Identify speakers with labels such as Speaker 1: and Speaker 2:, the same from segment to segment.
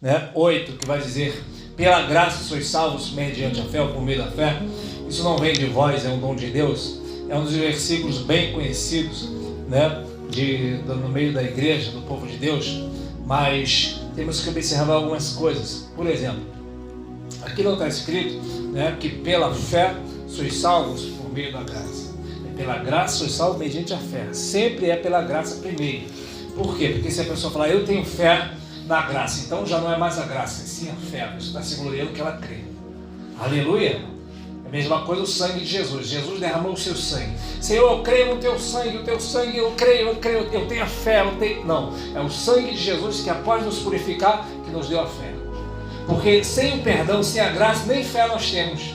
Speaker 1: né, 8, que vai dizer: pela graça sois salvos mediante a fé ou por meio da fé. Isso não vem de vós, é um dom de Deus. É um dos versículos bem conhecidos, né, no meio da igreja, do povo de Deus. Mas temos que observar algumas coisas. Por exemplo, aqui não está escrito, né, que pela fé sois salvos por meio da graça. É pela graça sois salvos mediante a fé. Sempre é pela graça primeiro. Por quê? Porque se a pessoa falar, eu tenho fé na graça, então já não é mais a graça, é sim a fé. A pessoa está se gloriando que ela crê. Aleluia! É a mesma coisa o sangue de Jesus. Jesus derramou o seu sangue. Senhor, eu creio no teu sangue, eu creio, eu tenho a fé, eu tenho... Não, é o sangue de Jesus que após nos purificar, que nos deu a fé. Porque sem o perdão, sem a graça, nem fé nós temos.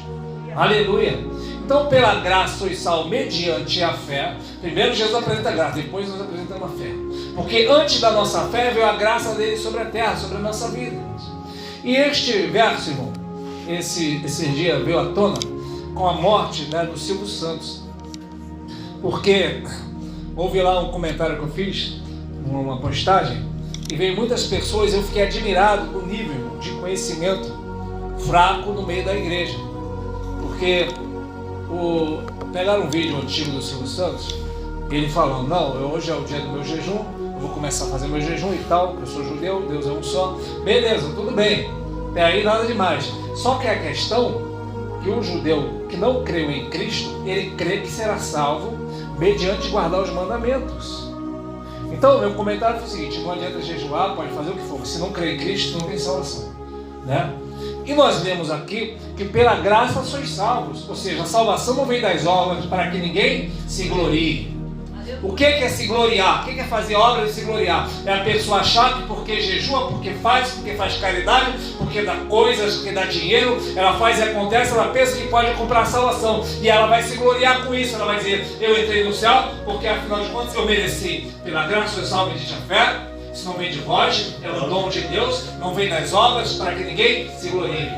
Speaker 1: Aleluia! Então, pela graça sois salvos mediante a fé. Primeiro Jesus apresenta a graça, depois nós apresentamos a fé. Porque antes da nossa fé veio a graça dele sobre a terra, sobre a nossa vida. E este verso, irmão, esse dia veio à tona com a morte, né, do Silvio Santos. Porque houve lá um comentário que eu fiz, uma postagem, e veio muitas pessoas, eu fiquei admirado do nível de conhecimento fraco no meio da igreja. Porque pegaram um vídeo antigo do Silvio Santos, ele falando, não, hoje é o dia do meu jejum, eu vou começar a fazer meu jejum e tal, eu sou judeu, Deus é um só. Beleza, tudo bem, até aí nada demais. Só que a questão que o judeu que não creu em Cristo, ele crê que será salvo mediante guardar os mandamentos. Então, meu comentário foi o seguinte: não adianta jejuar, pode fazer o que for, se não crê em Cristo, não tem salvação, né? E nós lemos aqui que pela graça sois salvos, ou seja, a salvação não vem das obras para que ninguém se glorie. O que é se gloriar? O que é fazer obras e se gloriar? É a pessoa achar que porque jejua, porque faz caridade, porque dá coisas, porque dá dinheiro, ela faz e acontece, ela pensa que pode comprar salvação. E ela vai se gloriar com isso, ela vai dizer, eu entrei no céu porque afinal de contas eu mereci. Pela graça sois salvos mediante a fé. Isso não vem de vós, é um dom de Deus, não vem das obras para que ninguém se glorie.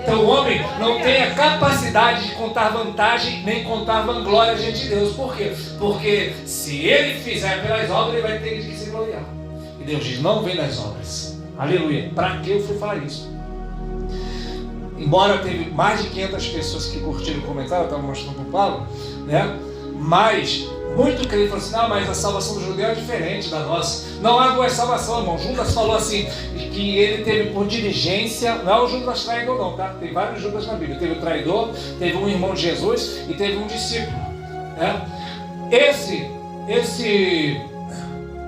Speaker 1: Então o homem não tem a capacidade de contar vantagem, nem contar vanglória diante de Deus. Por quê? Porque se ele fizer pelas obras, ele vai ter que se gloriar. E Deus diz, não vem das obras. Aleluia. Para que eu fui falar isso? Embora teve mais de 500 pessoas que curtiram o comentário, eu estava mostrando para o Paulo, né? Mas muito crente falou assim, não, mas a salvação do judeu é diferente da nossa. Não há duas salvações, irmão. Judas falou assim, que ele teve por diligência, não é o Judas traidor não, tá? Tem vários Judas na Bíblia. Teve o traidor, teve um irmão de Jesus e teve um discípulo, né?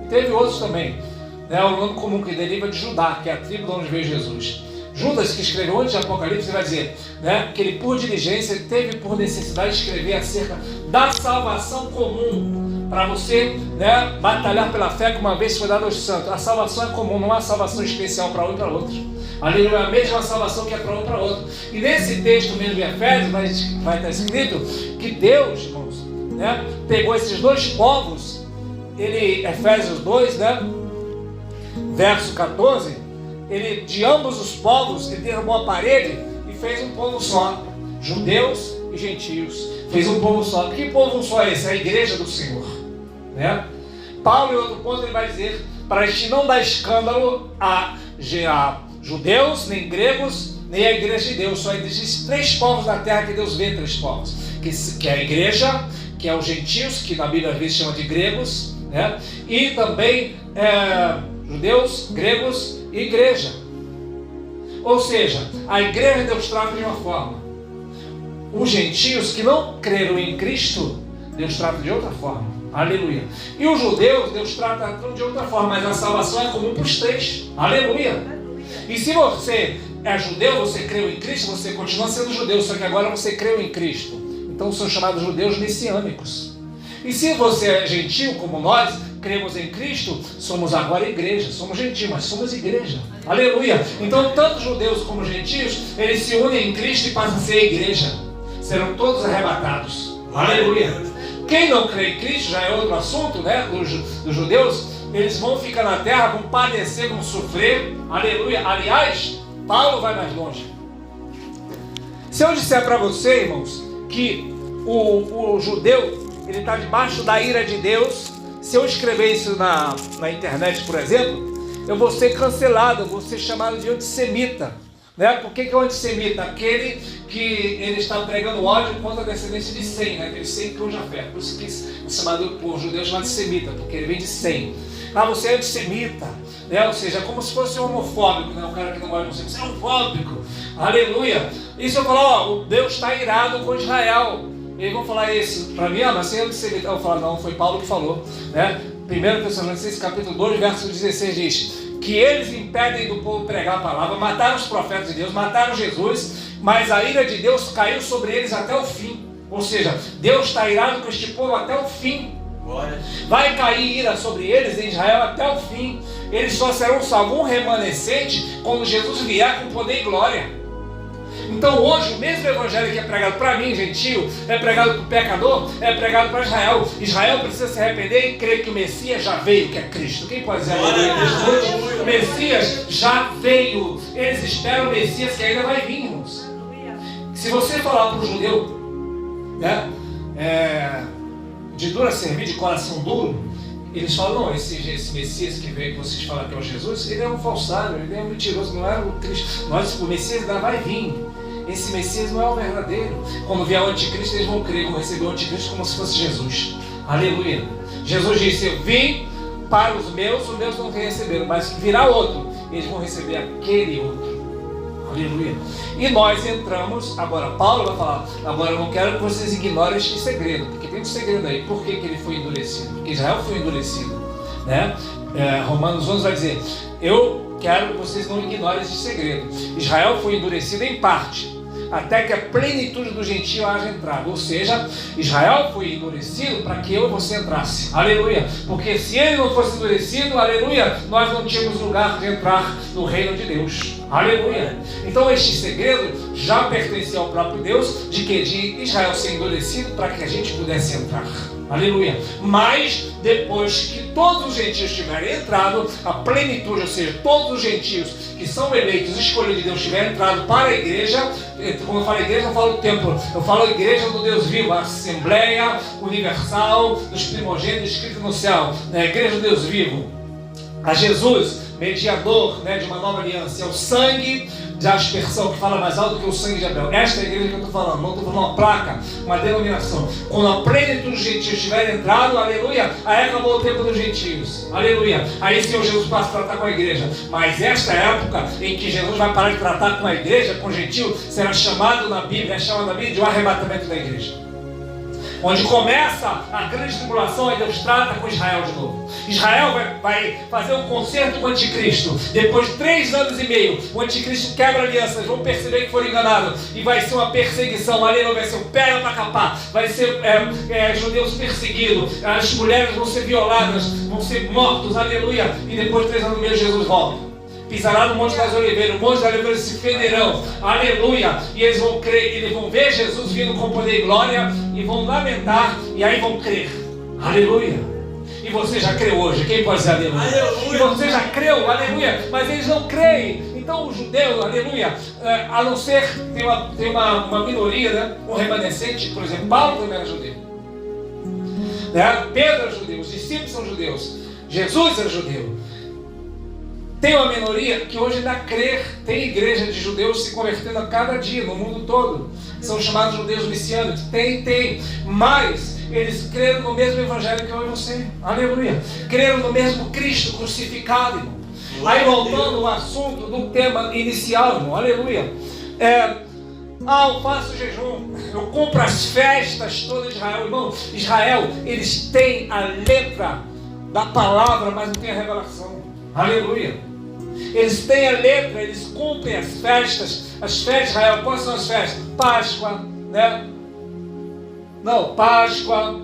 Speaker 1: Teve outros também, né? O nome comum que deriva de Judá, que é a tribo de onde veio Jesus. Judas, que escreveu antes de Apocalipse, vai dizer, né, que ele por diligência teve por necessidade de escrever acerca da salvação comum, para você, né, batalhar pela fé que uma vez foi dada aos santos. A salvação é comum, não há salvação especial para um e para outro. Ali não é a mesma salvação que é para um e para outro. E nesse texto mesmo de Efésios vai estar escrito que Deus, irmãos, né, pegou esses dois povos, Efésios 2, né, verso 14, ele, de ambos os povos, ele derrubou a parede e fez um povo só, judeus e gentios. Fez um povo só. Que povo só é esse? A igreja do Senhor, né? Paulo, em outro ponto, ele vai dizer, para a gente não dar escândalo a judeus, nem gregos, nem a igreja de Deus. Só existem 3 povos na terra que Deus vê 3 povos. Que é a igreja, que é os gentios, que na Bíblia às vezes chama de gregos, né? E também judeus, gregos e igreja. Ou seja, a igreja Deus trata de uma forma. Os gentios que não creram em Cristo, Deus trata de outra forma. Aleluia. E os judeus, Deus trata de outra forma, mas a salvação é comum para os 3. Aleluia. E se você é judeu, você creu em Cristo, você continua sendo judeu, só que agora você creu em Cristo. Então são chamados judeus messiânicos. E se você é gentil, como nós, cremos em Cristo, somos agora igreja. Somos gentios, mas somos igreja. Aleluia. Então tanto judeus como gentios, eles se unem em Cristo e passam a ser igreja. Serão todos arrebatados. Aleluia. Quem não crê em Cristo, já é outro assunto, né? Dos judeus, eles vão ficar na terra, vão padecer, vão sofrer. Aleluia. Aliás, Paulo vai mais longe. Se eu disser para você, irmãos, que o judeu, ele está debaixo da ira de Deus, se eu escrever isso na internet, por exemplo, eu vou ser cancelado, eu vou ser chamado de antissemita. Né? Por que é o antissemita? Aquele que ele está pregando ódio contra a descendência de Sem, né? Aquele Sem que hoje é fé. Por isso que é chamado por judeus chamado antissemita, porque ele vem de Sem. Ah, você é antissemita, né? Ou seja, como se fosse homofóbico, né? O cara que não gosta de você é homofóbico. Aleluia! Isso eu falo, ó, o Deus está irado com Israel. Eles vão falar isso para mim, mas você é antissemita. Eu falo, não, foi Paulo que falou, né? 1 Tessalonicenses capítulo 2, verso 16 diz que eles impedem do povo pregar a palavra, mataram os profetas de Deus, mataram Jesus, mas a ira de Deus caiu sobre eles até o fim. Ou seja, Deus está irado com este povo até o fim. Vai cair ira sobre eles em Israel até o fim. Eles só serão salvos, um remanescente, quando Jesus vier com poder e glória. Então hoje o mesmo evangelho que é pregado para mim, gentio, é pregado para o pecador, é pregado para Israel. Israel precisa se arrepender e crer que o Messias já veio, que é Cristo. Quem pode dizer aleluia? O Messias já veio. Eles esperam o Messias que ainda vai vir, irmãos. Se você falar para o judeu, né, de dura servir, de coração duro, eles falam, não, esse Messias que veio, que vocês falam que é o Jesus, ele é um falsário, ele é um mentiroso, não é o Cristo. O Messias ainda vai vir. Esse Messias não é o verdadeiro. Quando vier o anticristo, eles vão crer, vão receber o anticristo como se fosse Jesus. Aleluia. Jesus disse, eu vim para os meus não receberam, mas virá outro, eles vão receber aquele outro. Aleluia. E nós entramos, agora Paulo vai falar, agora eu não quero que vocês ignorem este segredo, porque tem um segredo aí. Por que ele foi endurecido? Porque Israel foi endurecido, né? Romanos 11 vai dizer, eu quero que vocês não ignorem esse segredo. Israel foi endurecido em parte, até que a plenitude do gentio haja entrado. Ou seja, Israel foi endurecido para que eu e você entrasse. Aleluia. Porque se ele não fosse endurecido, aleluia, nós não tínhamos lugar de entrar no reino de Deus. Aleluia. Então este segredo já pertencia ao próprio Deus, de Israel ser endurecido para que a gente pudesse entrar. Aleluia. Mas depois que todos os gentios tiverem entrado, a plenitude, ou seja, todos os gentios que são eleitos, escolhidos de Deus, tiverem entrado para a igreja. Quando eu falo igreja, eu falo templo, eu falo igreja do Deus vivo, a Assembleia Universal dos primogênitos escrito no céu, a igreja do Deus vivo, a Jesus, mediador, né, de uma nova aliança, é o sangue de aspersão que fala mais alto que o sangue de Abel. Esta é a igreja que eu estou falando, não estou falando uma placa, uma denominação. Quando a plenitude dos gentios estiver entrado, aleluia, aí acabou o tempo dos gentios, aleluia. Aí Senhor Jesus passa a tratar com a igreja. Mas esta época em que Jesus vai parar de tratar com a igreja, com o gentio, será chamado na Bíblia, é chamado na Bíblia de o arrebatamento da igreja. Onde começa a grande tribulação, aí Deus trata com Israel de novo. Israel vai fazer um concerto com o anticristo. Depois de 3 anos e meio, o anticristo quebra alianças, vão perceber que foram enganados. E vai ser uma perseguição, aleluia, vai ser o pega para capar. Vai ser judeus perseguidos, as mulheres vão ser violadas, vão ser mortos, aleluia. E depois de 3 anos e meio, Jesus volta. Pisará no Monte das Oliveiras, o Monte das Oliveiras se fenderão, aleluia, e eles vão crer, eles vão ver Jesus vindo com poder e glória, e vão lamentar, e aí vão crer, aleluia. E você já creu hoje, quem pode dizer aleluia? Aleluia. E você já creu, aleluia, mas eles não creem. Então o judeu, aleluia, a não ser, tem uma minoria, né? Um remanescente, por exemplo, Paulo também era judeu, né? Pedro era judeu, os discípulos são judeus, Jesus era judeu. Tem uma minoria que hoje ainda crê, tem igreja de judeus se convertendo a cada dia no mundo todo. São chamados judeus messiânicos. Tem. Mas eles creram no mesmo evangelho que eu e você. Aleluia. Creram no mesmo Cristo crucificado, irmão. Aí voltando ao assunto do tema inicial, irmão. Aleluia. Eu faço jejum, eu cumpro as festas todas de Israel. Irmão, Israel, eles têm a letra da palavra, mas não tem a revelação. Aleluia. Eles têm a letra, eles cumprem as festas de Israel. Quais são as festas? Páscoa, né? Não, Páscoa,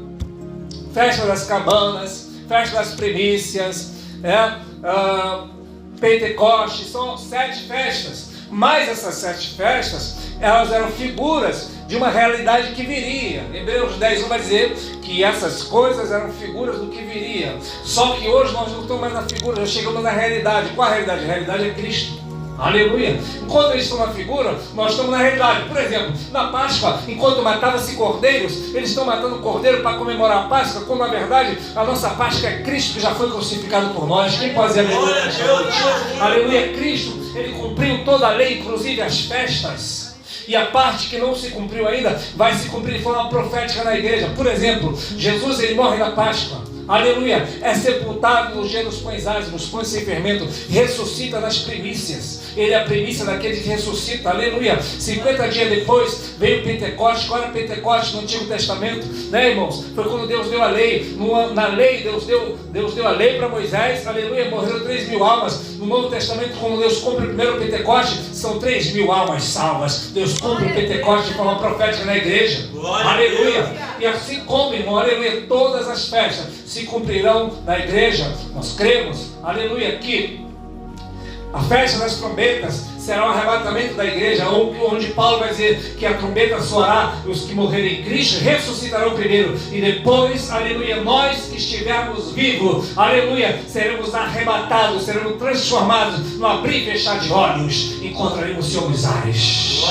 Speaker 1: festa das cabanas, festa das primícias, Pentecostes, são 7 festas. Mas essas 7 festas, elas eram figuras de uma realidade que viria. Hebreus 10 vai dizer que essas coisas eram figuras do que viria. Só que hoje nós não estamos mais na figura, já chegamos na realidade. Qual a realidade? A realidade é Cristo. Aleluia. Enquanto eles estão na figura, nós estamos na realidade. Por exemplo, na Páscoa, enquanto matava-se cordeiros, eles estão matando cordeiro para comemorar a Páscoa, quando na verdade a nossa Páscoa é Cristo que já foi crucificado por nós. Quem pode dizer aleluia? Aleluia. Cristo, ele cumpriu toda a lei, inclusive as festas. E a parte que não se cumpriu ainda vai se cumprir de forma profética na igreja. Por exemplo, Jesus, ele morre na Páscoa. Aleluia, é sepultado nos gelos pães ázimos, pães sem fermento, ressuscita nas primícias. Ele é a primícia daquele que ressuscita, aleluia. 50 dias depois veio o Pentecostes. Qual era o Pentecostes no Antigo Testamento? Né, irmãos? Foi quando Deus deu a lei. Na lei, Deus deu a lei para Moisés, aleluia. Morreram 3.000 almas. No Novo Testamento, quando Deus cumpre o primeiro Pentecoste, são 3.000 almas salvas. Deus cumpre o Pentecoste de forma profética na igreja, aleluia. E assim como, irmão, aleluia, todas as festas se cumprirão na igreja. Nós cremos, aleluia, que a festa das trombetas será o arrebatamento da igreja, onde Paulo vai dizer que a trombeta soará e os que morrerem em Cristo ressuscitarão primeiro, e depois, aleluia, nós que estivermos vivos, aleluia, seremos arrebatados, seremos transformados no abrir e fechar de olhos, encontraremos o Senhor nos ares.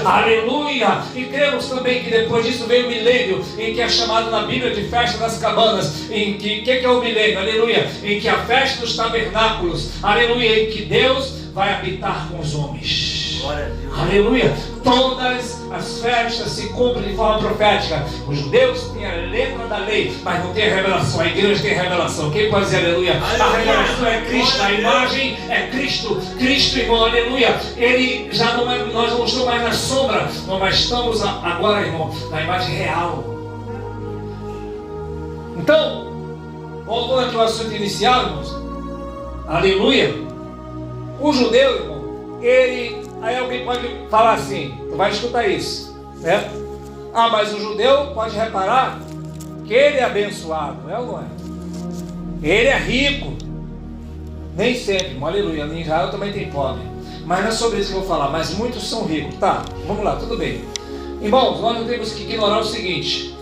Speaker 1: Aleluia. E cremos também que depois disso veio o milênio, em que é chamado na Bíblia de festa das cabanas. Em que é o milênio? Aleluia. Em que a festa dos tabernáculos, aleluia, em que Deus vai habitar com os homens. Aleluia. Todas as festas se cumprem de forma profética. Os judeus têm a letra da lei, mas não tem a revelação. A igreja tem a revelação. Quem pode dizer aleluia? A revelação é Cristo, a imagem é Cristo. Cristo, irmão, aleluia. Ele já não é, nós não estamos mais na sombra, nós estamos agora, irmão, na imagem real. Então, voltando aqui ao assunto inicial, irmãos, aleluia. O judeu, irmão, aí alguém pode falar assim, tu vai escutar isso, né? Ah, mas o judeu pode reparar que ele é abençoado, é ou não é? Ele é rico. Nem sempre, irmão, aleluia, em Israel também tem pobre. Mas não é sobre isso que eu vou falar, mas muitos são ricos. Tá, vamos lá, tudo bem. Irmãos, nós não temos que ignorar o seguinte.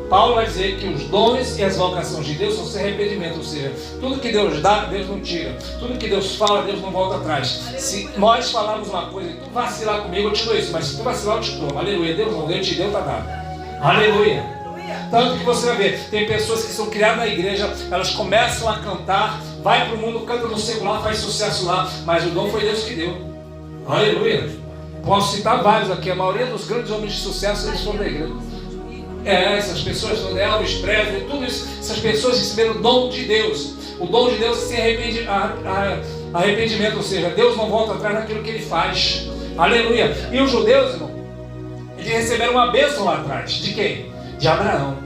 Speaker 1: Paulo vai dizer que os dons e as vocações de Deus são sem arrependimento, ou seja, tudo que Deus dá, Deus não tira. Tudo que Deus fala, Deus não volta atrás. Se nós falarmos uma coisa e tu vacilar comigo, eu te dou isso, mas se tu vacilar, eu te dou. Aleluia, Deus não deu, te deu, tá dado. Aleluia. Tanto que você vai ver, tem pessoas que são criadas na igreja, elas começam a cantar, vai para o mundo, canta no secular, faz sucesso lá, mas o dom foi Deus que deu. Aleluia. Posso citar vários aqui, a maioria dos grandes homens de sucesso, eles foram da igreja. Essas pessoas, Elvis Presley, tudo isso, essas pessoas receberam o dom de Deus. O dom de Deus é sem arrependimento, ou seja, Deus não volta atrás naquilo que ele faz. Aleluia. E os judeus, irmão, eles receberam uma bênção lá atrás. De quem? De Abraão.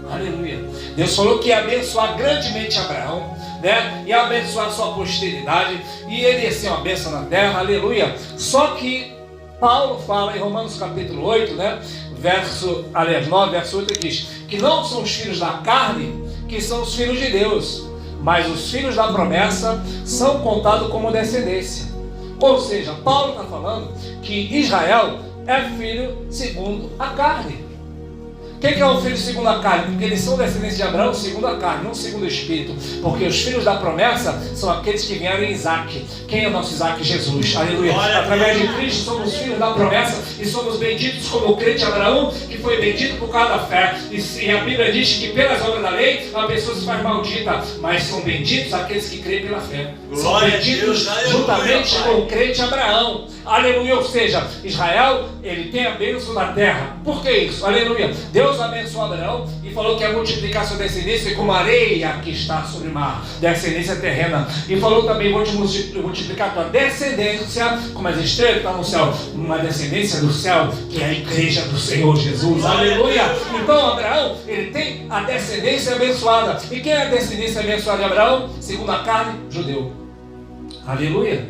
Speaker 1: Aleluia. Deus falou que ia abençoar grandemente Abraão, né? Ia abençoar a sua posteridade, e ele ia ser uma bênção na terra. Aleluia. Só que Paulo fala em Romanos capítulo 8, né? Verso 9, verso 8, diz que não são os filhos da carne que são os filhos de Deus, mas os filhos da promessa são contados como descendência. Ou seja, Paulo está falando que Israel é filho segundo a carne. O que é o filho segundo a carne? Porque eles são descendentes de Abraão segundo a carne, não segundo o Espírito. Porque os filhos da promessa são aqueles que vieram em Isaac. Quem é o nosso Isaac? Jesus. Aleluia. Através de Cristo somos filhos da promessa e somos benditos como o crente Abraão, que foi bendito por causa da fé. E a Bíblia diz que pelas obras da lei a pessoa se faz maldita, mas são benditos aqueles que creem pela fé. São benditos juntamente com o crente Abraão. Aleluia. Ou seja, Israel, ele tem a bênção na terra. Por que isso? Aleluia. Deus abençoou Abraão e falou que ia multiplicar sua descendência como a areia que está sobre o mar, descendência terrena. E falou também, vou te multiplicar tua descendência como as estrelas que estão no céu, uma descendência do céu, que é a igreja do Senhor Jesus. Aleluia. Então Abraão, ele tem a descendência abençoada. E quem é a descendência abençoada de Abraão? Segundo a carne, judeu. Aleluia.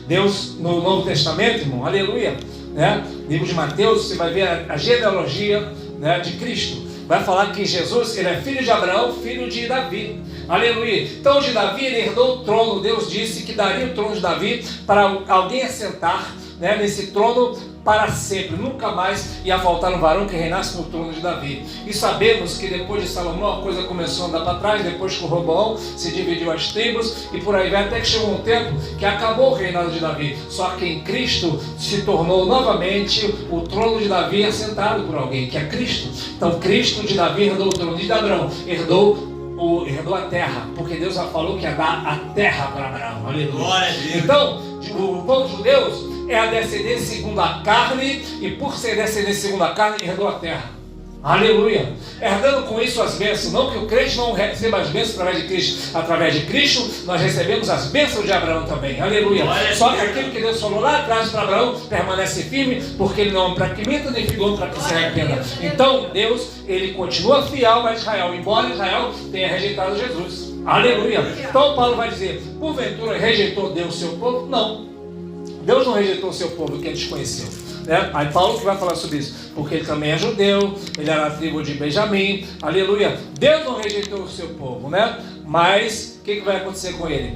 Speaker 1: Deus, no Novo Testamento, irmão, aleluia, né? Livro de Mateus, você vai ver a genealogia, né, de Cristo. Vai falar que Jesus, ele é filho de Abraão, filho de Davi. Aleluia. Então de Davi ele herdou o trono. Deus disse que daria o trono de Davi para alguém assentar, né, nesse trono para sempre, nunca mais ia faltar um varão que reinasse no trono de Davi. E sabemos que depois de Salomão a coisa começou a andar para trás, depois que o Roboão se dividiu as tribos e por aí vai, até que chegou um tempo que acabou o reinado de Davi. Só que em Cristo se tornou novamente o trono de Davi assentado por alguém, que é Cristo. Então Cristo de Davi herdou o trono de Abraão, herdou a terra, porque Deus já falou que ia dar a terra para Abraão. Aleluia. Então, o povo judeu é a descendência segundo a carne, e por ser descendência segundo a carne, herdou a terra. Aleluia. Herdando com isso as bênçãos, não que o crente não receba as bênçãos através de Cristo. Através de Cristo, nós recebemos as bênçãos de Abraão também. Aleluia. Só que aquilo que Deus falou lá atrás para Abraão permanece firme, porque ele não é um para que minta, nem filho para que se arrependa. Então, Deus, ele continua fiel a Israel, embora Israel tenha rejeitado Jesus. Aleluia. Então, Paulo vai dizer: porventura rejeitou Deus o seu povo? Não. Deus não rejeitou o seu povo que ele desconheceu, né? Aí Paulo que vai falar sobre isso, porque ele também é judeu, ele era da tribo de Benjamim, aleluia. Deus não rejeitou o seu povo, né? Mas o que vai acontecer com ele?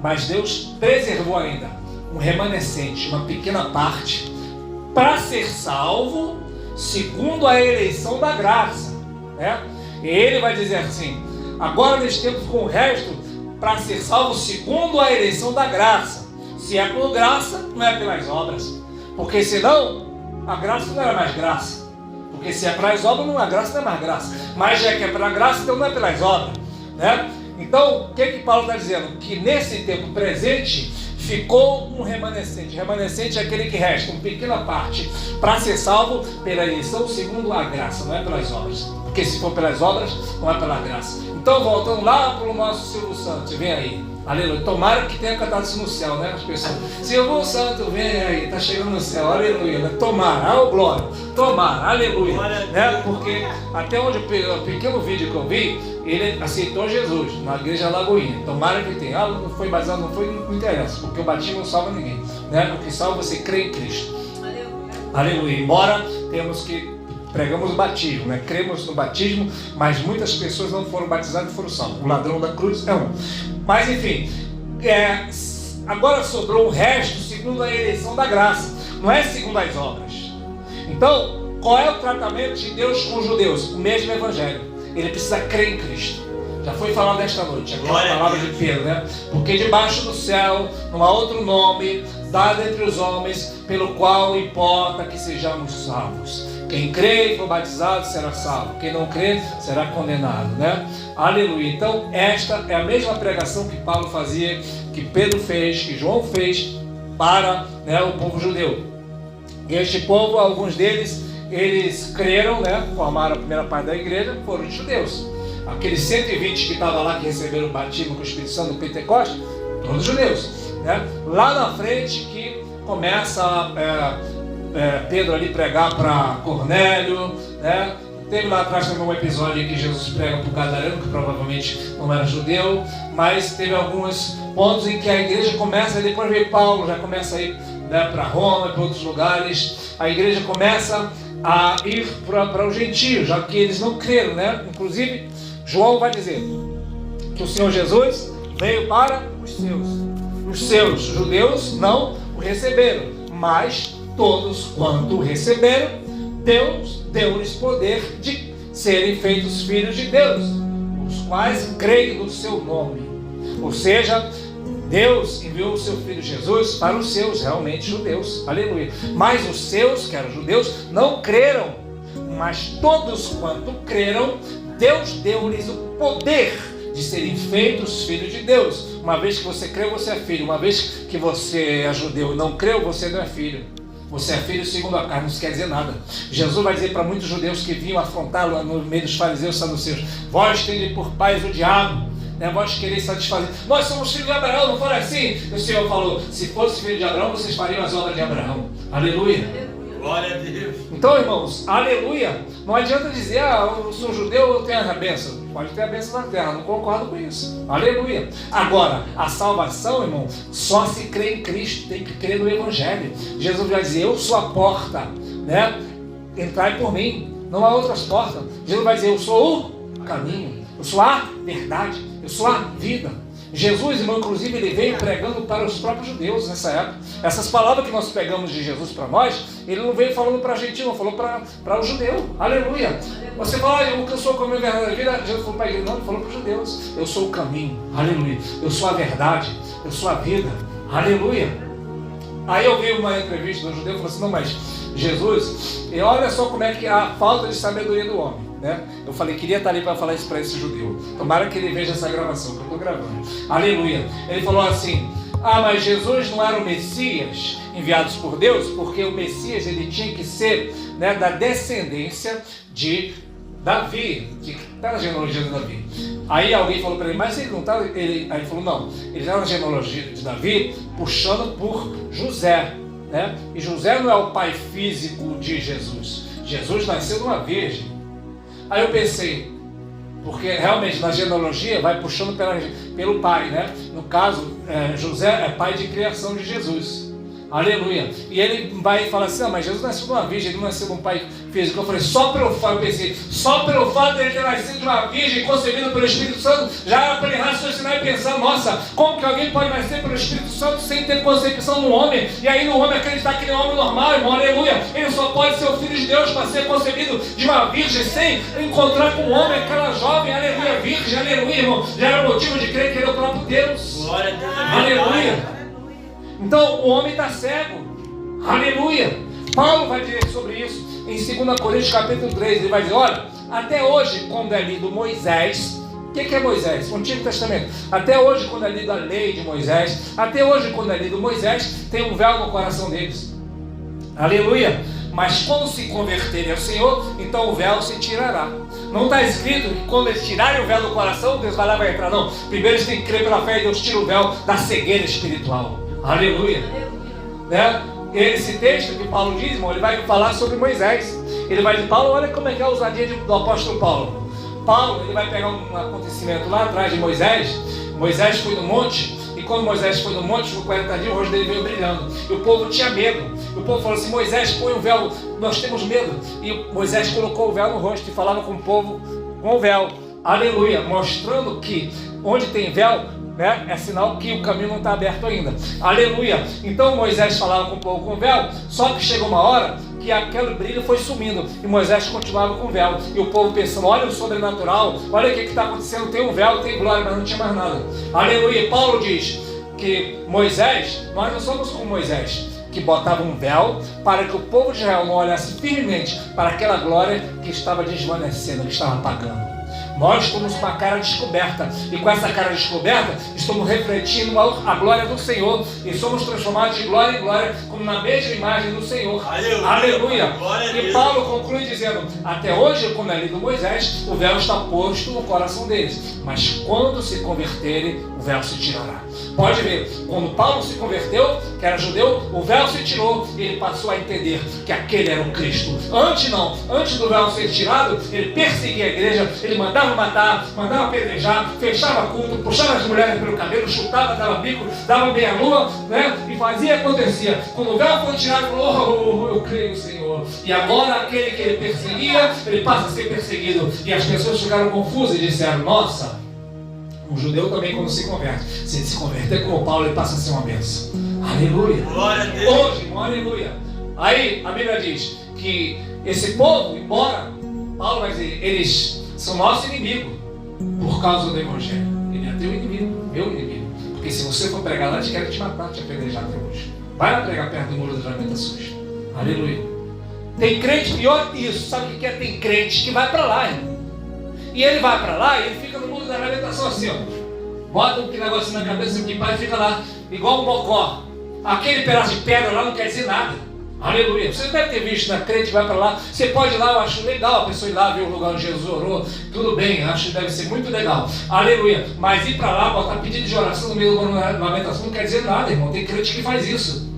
Speaker 1: Mas Deus preservou ainda um remanescente, uma pequena parte, para ser salvo segundo a eleição da graça, né? E ele vai dizer assim: agora neste tempo ficou o resto para ser salvo segundo a eleição da graça. Se é por graça, não é pelas obras. Porque senão, a graça não era mais graça. Porque se é pelas obras, não é graça, não é mais graça. Mas já que é pela graça, então não é pelas obras, né? Então, o que Paulo está dizendo? Que nesse tempo presente, ficou um remanescente. Remanescente é aquele que resta, uma pequena parte, para ser salvo pela eleição segundo a graça, não é pelas obras. Porque se for pelas obras, não é pela graça. Então, voltando lá para o nosso Silvio Santos, vem aí. Aleluia. Tomara que tenha cantado isso no céu, né? As pessoas. Silvio Santo, vem aí, está chegando no céu. Aleluia. Né? Tomara, oh glória. Tomara, aleluia. Né? Porque até onde o pequeno vídeo que eu vi, ele aceitou Jesus na igreja Lagoinha. Tomara que tenha. Ah, não foi baseado, não foi, não interessa, porque o batismo não salva ninguém, né? O que salva você crê em Cristo. Aleluia. Embora temos que pregamos o batismo, né? Cremos no batismo, mas muitas pessoas não foram batizadas e foram salvos. O ladrão da cruz é um. Mas enfim, agora sobrou o resto segundo a eleição da graça, não é segundo as obras. Então, qual é o tratamento de Deus com os judeus? O mesmo evangelho. Ele precisa crer em Cristo. Já foi falado esta noite, aquela palavra de Pedro, né? Porque debaixo do céu não há outro nome dado entre os homens pelo qual importa que sejamos salvos. Quem crê e for batizado será salvo. Quem não crê será condenado, né? Aleluia. Então esta é a mesma pregação que Paulo fazia, que Pedro fez, que João fez para, né, o povo judeu. E este povo, alguns deles, eles creram, né? Formaram a primeira parte da igreja, foram os judeus. Aqueles 120 que estavam lá, que receberam o batismo com o Espírito Santo do Pentecostes, todos judeus, né? Lá na frente que começa Pedro ali pregar para Cornélio, né? Teve lá atrás também um episódio que Jesus prega para o Gadareno, que provavelmente não era judeu, mas teve alguns pontos em que a igreja começa, depois veio Paulo, já começa a ir, né, para Roma, para outros lugares, a igreja começa a ir para os gentios, já que eles não creram, né? Inclusive, João vai dizer que o Senhor Jesus veio para os seus judeus não o receberam, mas todos quanto o receberam, Deus deu-lhes poder de serem feitos filhos de Deus, os quais creem no seu nome. Ou seja, Deus enviou o seu filho Jesus para os seus realmente judeus, aleluia. Mas os seus, que eram judeus, não creram, mas todos quanto creram, Deus deu-lhes o poder de serem feitos filhos de Deus. Uma vez que você crê, você é filho. Uma vez que você é judeu e não creu, você não é filho. Você é filho segundo a carne, não quer dizer nada. Jesus vai dizer para muitos judeus que vinham afrontá-lo no meio dos fariseus e saduceus: vós tendes por pais o diabo, né? Vós quereis satisfazer. Nós somos filhos de Abraão, não foi assim? O Senhor falou: se fosse filho de Abraão, vocês fariam as obras de Abraão. Aleluia. Glória a Deus. Então, irmãos, aleluia. Não adianta dizer: eu sou judeu, eu tenho a bênção. Pode ter a bênção na terra, não concordo com isso. Aleluia. Agora, a salvação, irmão, só se crê em Cristo, tem que crer no Evangelho. Jesus vai dizer: eu sou a porta, né? Entrai por mim, não há outras portas. Jesus vai dizer: eu sou o caminho, eu eu sou a verdade, eu sou a vida. Jesus, irmão, inclusive, ele veio pregando para os próprios judeus nessa época. Essas palavras que nós pegamos de Jesus para nós, ele não veio falando para a gente, não, falou para o judeu. Aleluia. Você fala, o que eu sou o caminho, a verdade, a vida. Jesus falou para ele, não, ele falou para os judeus. Eu sou o caminho, aleluia. Eu sou a verdade, eu sou a vida, aleluia. Aí eu vi uma entrevista do judeu e falou assim, não, mas Jesus, e olha só como é que a falta de sabedoria do homem. Né? Eu falei, queria estar ali para falar isso para esse judeu. Tomara que ele veja essa gravação que eu estou gravando. Aleluia. Ele falou assim, mas Jesus não era o Messias enviado por Deus, porque o Messias ele tinha que ser, né, da descendência de Davi, que está na genealogia de Davi. Aí alguém falou para ele, mas ele não está... Aí ele falou, não, ele está na genealogia de Davi puxando por José. Né? E José não é o pai físico de Jesus. Jesus nasceu de uma virgem. Aí eu pensei, porque realmente na genealogia vai puxando pelo pai, né? No caso, José é pai de criação de Jesus. Aleluia. E ele vai falar assim, mas Jesus nasceu de uma virgem, ele não nasceu de um pai físico. Eu falei, só pelo fato dele ter nascido de uma virgem, concebido pelo Espírito Santo, já era para ele raciocinar e pensar, nossa, como que alguém pode nascer pelo Espírito Santo sem ter concepção no homem? E aí no homem acreditar que ele é um homem normal, irmão, aleluia. Ele só pode ser o Filho de Deus para ser concebido de uma virgem, sem encontrar com um homem, aquela jovem, aleluia, virgem, aleluia, irmão. Já era motivo de crer que ele é o próprio Deus. Glória a Deus. Aleluia. Então o homem está cego, aleluia. Paulo vai dizer sobre isso em 2 Coríntios capítulo 3, ele vai dizer, olha, até hoje quando é lido Moisés, o que é Moisés? O Antigo Testamento. Até hoje quando é lido a lei de Moisés, até hoje quando é lido Moisés, tem um véu no coração deles, aleluia. Mas quando se converterem ao Senhor, então o véu se tirará. Não está escrito que quando eles tirarem o véu do coração, Deus vai lá e vai entrar, não. Primeiro eles têm que crer pela fé e Deus tira o véu da cegueira espiritual. Aleluia. Né? Esse texto que Paulo diz, irmão, ele vai falar sobre Moisés. Ele vai dizer, Paulo, olha como é que é a ousadia do apóstolo Paulo. Paulo, ele vai pegar um acontecimento lá atrás de Moisés. Moisés foi no monte, e quando Moisés foi no monte, ficou 40 dias, o rosto dele veio brilhando. E o povo tinha medo. O povo falou assim, Moisés, põe o véu, nós temos medo. E Moisés colocou o véu no rosto e falava com o povo com o véu. Aleluia. Mostrando que onde tem véu, né, é sinal que o caminho não está aberto ainda. Aleluia. Então Moisés falava com o povo com o véu, só que chegou uma hora que aquele brilho foi sumindo e Moisés continuava com o véu, e o povo pensando, olha o sobrenatural, olha o que está acontecendo, tem um véu, tem glória, mas não tinha mais nada. Aleluia. E Paulo diz que Moisés, nós não somos como Moisés, que botava um véu para que o povo de Israel não olhasse firmemente para aquela glória que estava desvanecendo, que estava apagando. Nós estamos com a cara descoberta, e com essa cara descoberta estamos refletindo a glória do Senhor, e somos transformados de glória em glória, como na mesma imagem do Senhor. Aleluia. E Paulo conclui dizendo, até hoje, quando é lido Moisés, o véu está posto no coração deles, mas quando se converterem, o véu se tirará. Pode ver, quando Paulo se converteu, que era judeu, o véu se tirou e ele passou a entender que aquele era o Cristo. Antes não, antes do véu ser tirado, ele perseguia a igreja, ele mandava matar, mandava apedrejar, fechava culto, puxava as mulheres pelo cabelo, chutava, dava bico, dava meia-lua, né? E fazia e acontecia. Quando o véu foi tirado, ele falou, eu creio no Senhor. E agora aquele que ele perseguia, ele passa a ser perseguido. E as pessoas ficaram confusas e disseram, nossa, um judeu também quando se converte, se ele se converter como Paulo, ele passa a ser uma bênção. Aleluia. Hoje, irmão, aleluia. Aí a Bíblia diz que esse povo, embora Paulo vai dizer, eles são nosso inimigo por causa do Evangelho. Ele é teu inimigo, meu inimigo. Porque se você for pregar lá, eles querem te matar, te apedrejar até hoje. Vai lá pregar perto do muro das lamentações. Aleluia. Tem crente pior que isso. Sabe o que é? Tem crente que vai para lá, irmão. E ele vai para lá e ele fica no muro da lamentação assim, ó. Bota um negócio na cabeça do que pai e fica lá, igual um bocó. Aquele pedaço de pedra lá não quer dizer nada. Aleluia. Você deve ter visto na crente, vai para lá. Você pode ir lá, eu acho legal a pessoa ir lá ver o lugar onde Jesus orou. Tudo bem, acho que deve ser muito legal. Aleluia. Mas ir para lá, botar pedido de oração no meio da lamentação não quer dizer nada, irmão. Tem crente que faz isso.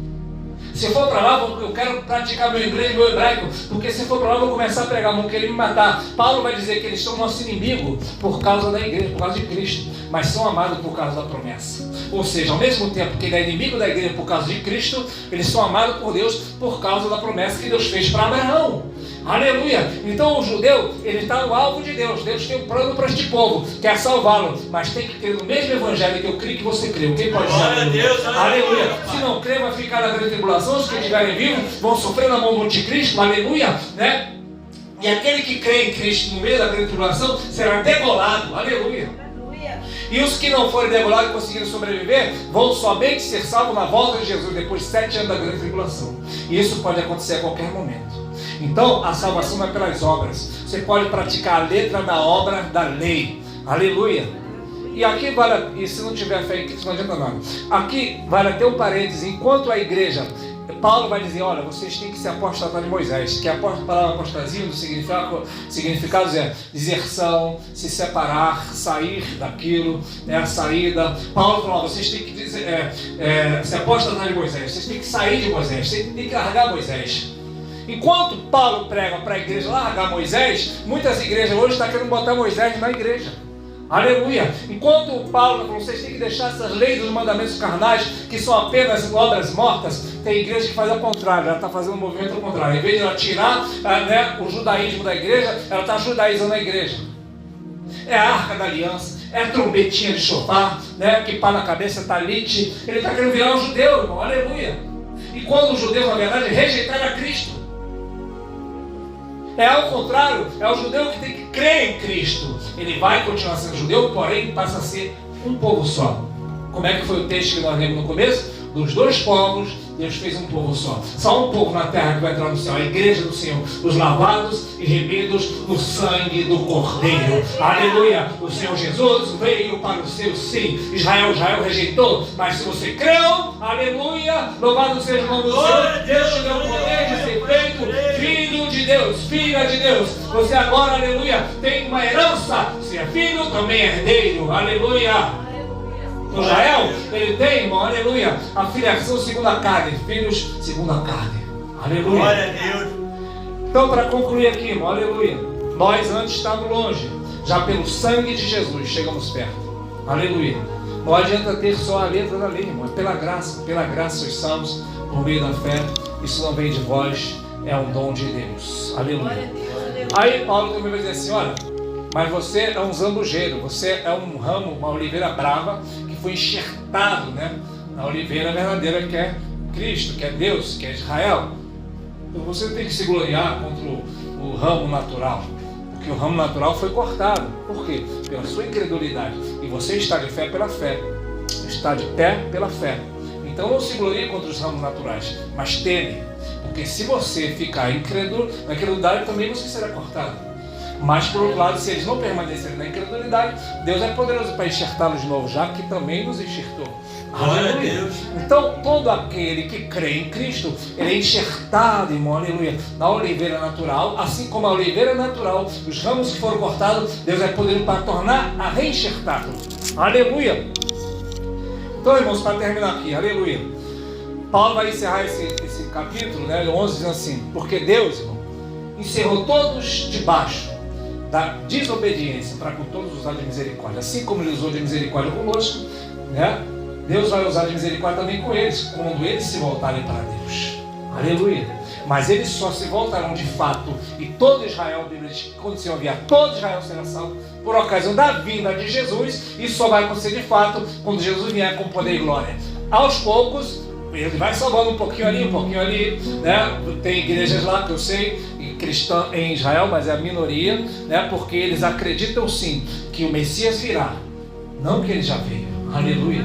Speaker 1: Se for para lá, eu quero praticar meu inglês e meu hebraico, porque se for para lá, eu vou começar a pregar, vão querer me matar. Paulo vai dizer que eles são nosso inimigo por causa da igreja, por causa de Cristo, mas são amados por causa da promessa. Ou seja, ao mesmo tempo que ele é inimigo da igreja por causa de Cristo, eles são amados por Deus por causa da promessa que Deus fez para Abraão. Aleluia. Então o judeu, ele está no alvo de Deus. Deus tem um plano para este povo, quer salvá-lo, mas tem que crer no mesmo evangelho que eu creio que você creu. Quem pode dizer aleluia? Aleluia. Se não crer, vai ficar na grande tribulação. Os que estiverem vivos vão sofrer na mão do anticristo. Aleluia, né? E aquele que crê em Cristo no meio da grande tribulação será degolado. Aleluia. E os que não forem degolados e conseguirem sobreviver vão somente ser salvos na volta de Jesus depois de 7 anos da grande tribulação. E isso pode acontecer a qualquer momento. Então a salvação não é pelas obras. Você pode praticar a letra da obra da lei. Aleluia. E aqui vale, e se não tiver fé em Cristo não adianta nada. Aqui vale até um parênteses. Enquanto a igreja, Paulo vai dizer, olha, vocês têm que ser apóstolos de Moisés, que a palavra apostasia, do significados é deserção, se separar, sair daquilo, a saída. Paulo falou, vocês têm que dizer, ser apóstolos de Moisés, vocês têm que sair de Moisés, vocês têm que largar Moisés. Enquanto Paulo prega para a igreja largar Moisés, muitas igrejas hoje estão querendo botar Moisés na igreja. Aleluia. Enquanto Paulo falou, vocês têm que deixar essas leis dos mandamentos carnais, que são apenas obras mortas, tem igreja que faz ao contrário, ela está fazendo um movimento ao contrário. Em vez de ela tirar o judaísmo da igreja, ela está judaizando a igreja. É a arca da aliança, é a trombetinha de chofar, que pá na cabeça, talite. Ele está querendo virar um judeu, irmão. Aleluia. E quando o judeu, na verdade, rejeitar a Cristo. É ao contrário, é o judeu que tem que crer em Cristo. Ele vai continuar sendo judeu, porém passa a ser um povo só. Como é que foi o texto que nós lemos no começo? Dos dois povos, Deus fez um povo só. Só um povo na terra que vai entrar no céu, a igreja do Senhor. Os lavados e remidos no sangue do Cordeiro. Aleluia! O Senhor Jesus veio para o seu sim. Israel rejeitou, mas se você creu, aleluia, louvado seja o nome do Senhor. Deus te deu o poder de ser feito filho de Deus, filha de Deus. Você agora, aleluia, tem uma herança. Se é filho, também é herdeiro. Aleluia! Israel, ele tem, irmão, aleluia, a filiação segundo a carne, filhos segundo a carne. Aleluia. Glória a Deus. Então, para concluir aqui, irmão, aleluia, nós antes estávamos longe, já pelo sangue de Jesus chegamos perto. Aleluia. Não adianta ter só a letra da lei, irmão, é pela graça sois salvos por meio da fé. Isso não vem de vós, é um dom de Deus. Aleluia. Aí Paulo também vai dizer assim, olha, mas você é um zambujeiro, você é um ramo, uma oliveira brava, que foi enxertado, na oliveira verdadeira, que é Cristo, que é Deus, que é Israel. Então você tem que se gloriar contra o ramo natural, porque o ramo natural foi cortado. Por quê? Pela sua incredulidade. E você está de fé pela fé, está de pé pela fé. Então não se glorie contra os ramos naturais, mas teme, porque se você ficar incrédulo, na incredulidade também você será cortado. Mas por outro lado, se eles não permanecerem na incredulidade, Deus é poderoso para enxertá-los de novo, já que também nos enxertou. Aleluia. Então todo aquele que crê em Cristo, ele é enxertado, irmão, aleluia, na oliveira natural. Assim como a oliveira natural, os ramos que foram cortados, Deus é poderoso para tornar a reenxertá-lo. Aleluia. Então, irmãos, para terminar aqui, aleluia, Paulo vai encerrar esse capítulo, 11, dizendo assim, porque Deus, irmão, encerrou todos debaixo da desobediência para com todos usar de misericórdia. Assim como ele usou de misericórdia conosco, Deus vai usar de misericórdia também com eles, quando eles se voltarem para Deus. Aleluia. Mas eles só se voltarão de fato, e todo Israel, a Bíblia diz que quando se enviar, todo Israel será salvo por ocasião da vinda de Jesus. Isso só vai acontecer de fato quando Jesus vier com poder e glória. Aos poucos, ele vai salvando um pouquinho ali, Tem igrejas lá que eu sei, cristã em Israel, mas é a minoria, porque eles acreditam sim que o Messias virá, não que ele já veio. Aleluia.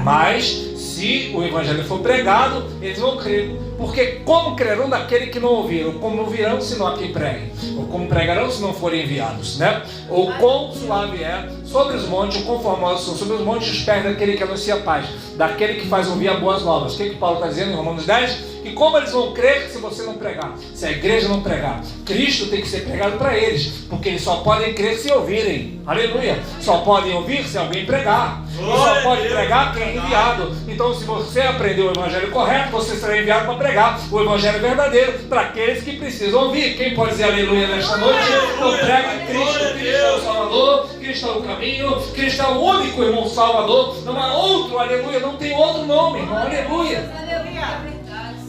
Speaker 1: Mas se o evangelho for pregado, eles vão crer, porque como crerão daquele que não ouviram? Como ouvirão se não há quem pregue? Ou como pregarão se não forem enviados? Ou quão suave é sobre os montes, ou quão formosos são sobre os montes os pés daquele que anuncia a paz, daquele que faz ouvir as boas novas. O que Paulo está dizendo em Romanos 10? E como eles vão crer se você não pregar? Se a igreja não pregar, Cristo tem que ser pregado para eles, porque eles só podem crer se ouvirem. Aleluia. Só podem ouvir se alguém pregar. E só pode pregar quem é enviado. Então, se você aprendeu o evangelho correto, você será enviado para pregar o evangelho verdadeiro para aqueles que precisam ouvir. Quem pode dizer aleluia nesta noite? Então prega Cristo. Cristo é o Salvador, Cristo é o caminho, Cristo é o único irmão Salvador. Não há outro, aleluia, não tem outro nome, irmão, aleluia.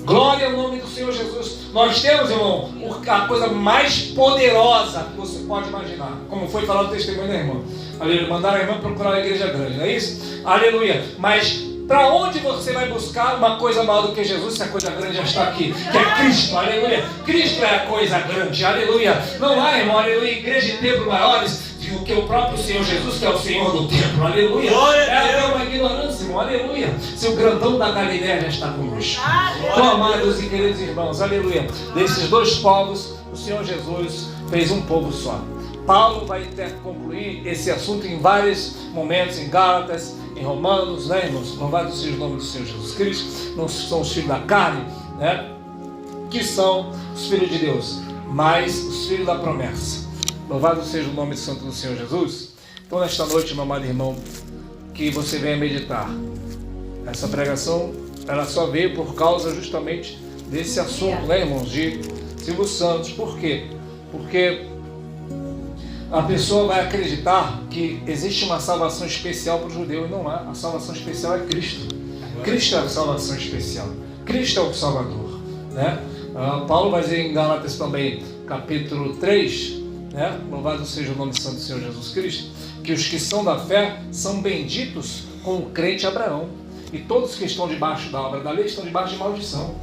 Speaker 1: Glória ao nome do Senhor Jesus. Nós temos, irmão, a coisa mais poderosa que você pode imaginar. Como foi falado no testemunho da irmã. Aleluia. Mandaram a irmã procurar a igreja grande, não é isso? Aleluia. Mas para onde você vai buscar uma coisa maior do que Jesus, se a coisa grande já está aqui? Que é Cristo, aleluia. Cristo é a coisa grande, aleluia. Não há, irmão, aleluia, igreja e templo maiores do que o próprio Senhor Jesus, que é o Senhor do templo, aleluia. É até uma ignorância, irmão, aleluia. Se o grandão da Galileia já está conosco. Então, amados e queridos irmãos, aleluia. Desses dois povos, o Senhor Jesus fez um povo só. Paulo vai concluir esse assunto em vários momentos, em Gálatas, em Romanos, né, irmãos? Louvado seja o nome do Senhor Jesus Cristo. Não são os filhos da carne, né? Que são os filhos de Deus, mas os filhos da promessa. Louvado seja o nome santo do Senhor Jesus. Então, nesta noite, meu amado irmão, que você venha meditar. Essa pregação, ela só veio por causa justamente desse assunto, né, irmãos? De Silvio Santos. Por quê? Porque a pessoa vai acreditar que existe uma salvação especial para o judeu, e não há. A salvação especial é Cristo. Cristo é a salvação especial. Cristo é o Salvador, né? Paulo vai dizer em Gálatas também, capítulo 3, né? Louvado seja o nome santo do Senhor Jesus Cristo, que os que são da fé são benditos com o crente Abraão. E todos que estão debaixo da obra da lei estão debaixo de maldição.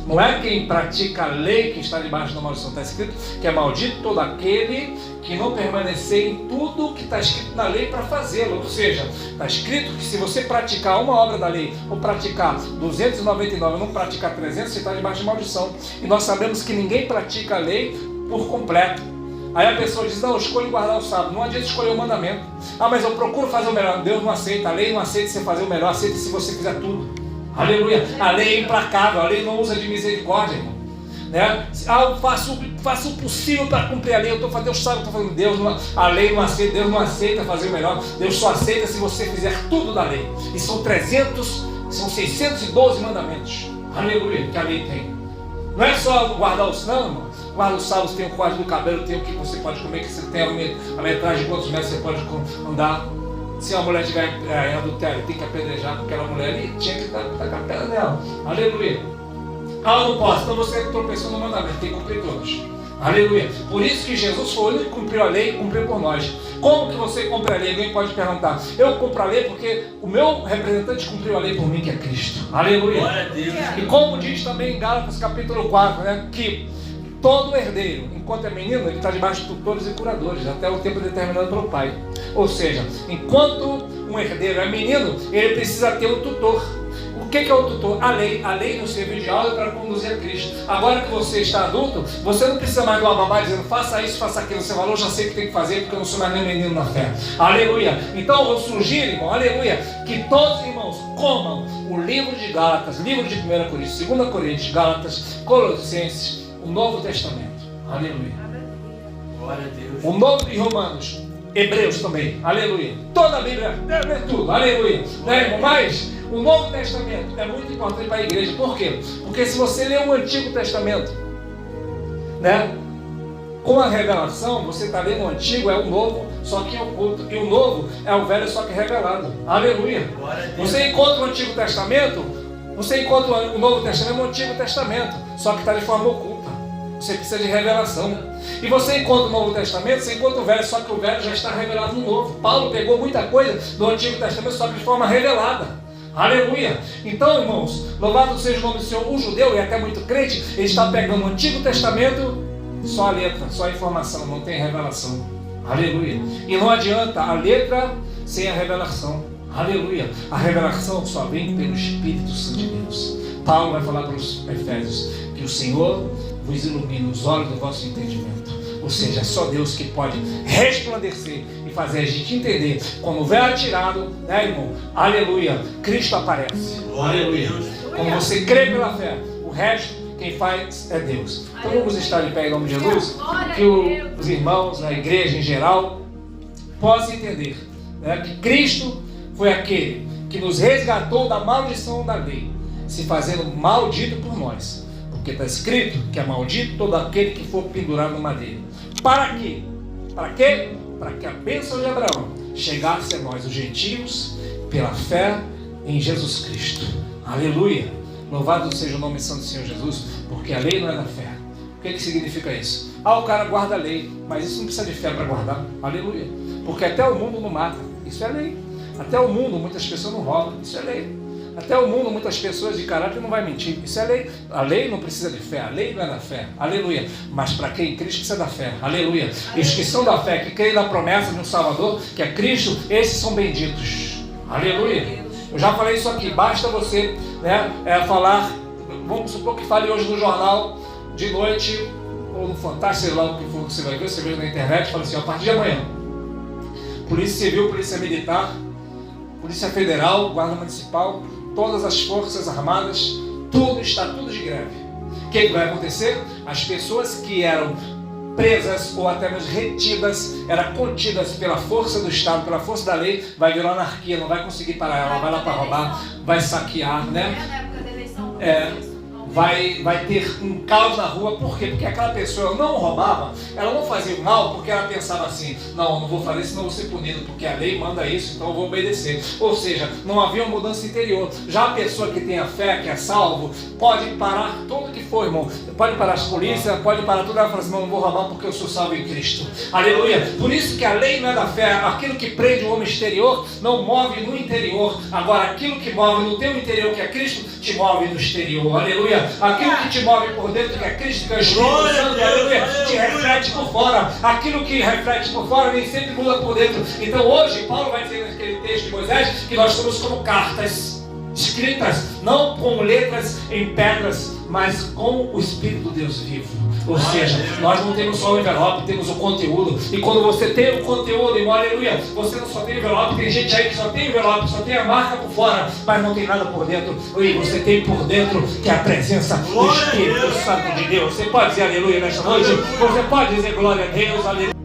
Speaker 1: Não é quem pratica a lei que está debaixo da maldição. Está escrito que é maldito todo aquele que não permanecer em tudo que está escrito na lei para fazê-lo. Ou seja, está escrito que se você praticar uma obra da lei, ou praticar 299 ou não praticar 300, você está debaixo de maldição. E nós sabemos que ninguém pratica a lei por completo. Aí a pessoa diz, não, eu escolho guardar o sábado. Não adianta escolher o mandamento. Ah, mas eu procuro fazer o melhor. Deus não aceita, a lei não aceita você fazer o melhor, aceita se você fizer tudo. Aleluia. A lei é implacável, a lei não usa de misericórdia, irmão. Né? Eu faço o possível para cumprir a lei. Eu estou fazendo, Deus sabe o que eu estou fazendo. Deus não, a lei não aceita, Deus não aceita fazer o melhor. Deus só aceita se você fizer tudo da lei. E são 612 mandamentos. Aleluia, que a lei tem. Não é só guardar os não, irmão. Guarda os sábados, tem o código do cabelo, tem o que você pode comer, que você tem a metragem de quantos metros você pode andar. Se uma mulher estiver em adultério, tem que apedrejar com aquela mulher ali, tinha que estar com a pedra nela. Aleluia. Ah, eu não posso. Então você tropeçou no mandamento, tem que cumprir todos. Aleluia. Por isso que Jesus foi o único que cumpriu a lei e cumpriu por nós. Como que você cumpre a lei? Alguém pode perguntar. Eu cumpro a lei porque o meu representante cumpriu a lei por mim, que é Cristo. Aleluia. Glória a Deus. E como diz também em Gálatas capítulo 4, né, que todo herdeiro, enquanto é menino, ele está debaixo de tutores e curadores, até o tempo determinado pelo pai. Ou seja, enquanto um herdeiro é menino, ele precisa ter um tutor. O que é o tutor? A lei. A lei nos serviu de aula para conduzir a Cristo. Agora que você está adulto, você não precisa mais de uma babá dizendo, faça isso, faça aquilo. Você falou, já sei o que tem que fazer, porque eu não sou mais nem menino na fé. Aleluia. Então eu sugiro, irmão, aleluia, que todos os irmãos comam o livro de Gálatas, livro de 1 Coríntios, 2 Coríntios, Gálatas, Colossenses, o Novo Testamento. Aleluia. Glória a Deus. O Novo de Romanos, Hebreus também. Aleluia. Toda a Bíblia, é tudo. Aleluia. Né, irmão? Mas o Novo Testamento é muito importante para a igreja. Por quê? Porque se você ler o Antigo Testamento, né, com a revelação, você está lendo o Antigo, é o Novo, só que oculto. E o Novo é o Velho, só que revelado. Aleluia. Você encontra o Antigo Testamento, você encontra o Novo Testamento no Antigo Testamento, só que está de forma oculta. Você precisa de revelação. E você encontra o Novo Testamento, você encontra o Velho, só que o Velho já está revelado no Novo. Paulo pegou muita coisa do Antigo Testamento, só que de forma revelada. Aleluia. Então, irmãos, louvado seja o nome do Senhor. O judeu, e até muito crente, ele está pegando o Antigo Testamento, só a letra, só a informação, não tem revelação. Aleluia. E não adianta a letra sem a revelação. Aleluia. A revelação só vem pelo Espírito Santo de Deus. Paulo vai falar para os Efésios que o Senhor vos ilumina os olhos do vosso entendimento. Ou seja, é só Deus que pode resplandecer e fazer a gente entender. Quando o véu é tirado, né, irmão? Aleluia. Cristo aparece. Aleluia. Quando você crê pela fé, o resto quem faz é Deus. Então vamos estar de pé em nome de Jesus, que os irmãos, a igreja em geral, possam entender, né, que Cristo foi aquele que nos resgatou da maldição da lei, se fazendo maldito por nós. Porque está escrito que é maldito todo aquele que for pendurado no madeiro. Para quê? Para quê? Para que a bênção de Abraão chegasse a nós, os gentios, pela fé em Jesus Cristo. Aleluia. Louvado seja o nome santo do Senhor Jesus, porque a lei não é da fé. O que significa isso? O cara guarda a lei, mas isso não precisa de fé para guardar. Aleluia. Porque até o mundo não mata. Isso é lei. Até o mundo muitas pessoas não roubam. Isso é lei. Até o mundo muitas pessoas de caráter não vai mentir. Isso é lei. A lei não precisa de fé. A lei não é da fé. Aleluia. Mas para quem Cristo precisa da fé. Aleluia. E os que são da fé, que creem na promessa de um Salvador, que é Cristo, esses são benditos. Aleluia. Eu já falei isso aqui. Basta você, falar. Vamos supor que fale hoje no jornal de noite, ou no Fantástico, sei lá o que for que você vai ver, você vê na internet, fala assim, a partir de amanhã, Polícia Civil, Polícia Militar, Polícia Federal, Guarda Municipal, todas as Forças Armadas, está tudo de greve. O que vai acontecer? As pessoas que eram presas ou até mesmo retidas, eram contidas pela força do Estado, pela força da lei, vai virar anarquia, não vai conseguir parar ela, vai lá para roubar, vai saquear, vai ter um caos na rua. Por quê? Porque aquela pessoa não roubava, ela não fazia o mal porque ela pensava assim, não vou fazer senão vou ser punido, porque a lei manda isso, então eu vou obedecer. Ou seja, não havia uma mudança interior. Já a pessoa que tem a fé, que é salvo, pode parar tudo que for, irmão. Pode parar as polícias, pode parar tudo. Ela fala assim, não vou roubar porque eu sou salvo em Cristo. Aleluia. Por isso que a lei não é da fé. Aquilo que prende o homem exterior não move no interior. Agora, aquilo que move no teu interior, que é Cristo, te move no exterior. Aleluia. Aquilo que te move por dentro, que é Cristo, que é o Espírito Santo, aleluia, te reflete por fora. Aquilo que reflete por fora nem sempre muda por dentro. Então hoje, Paulo vai dizer naquele texto de Moisés que nós somos como cartas escritas, não com letras em pedras, mas com o Espírito de Deus vivo. Ou seja, nós não temos só o envelope, temos o conteúdo. E quando você tem o conteúdo, irmão, aleluia, você não só tem o envelope, tem gente aí que só tem o envelope, só tem a marca por fora, mas não tem nada por dentro. E você tem por dentro que é a presença do Espírito Santo de Deus. Você pode dizer aleluia nesta noite? Você pode dizer glória a Deus, aleluia.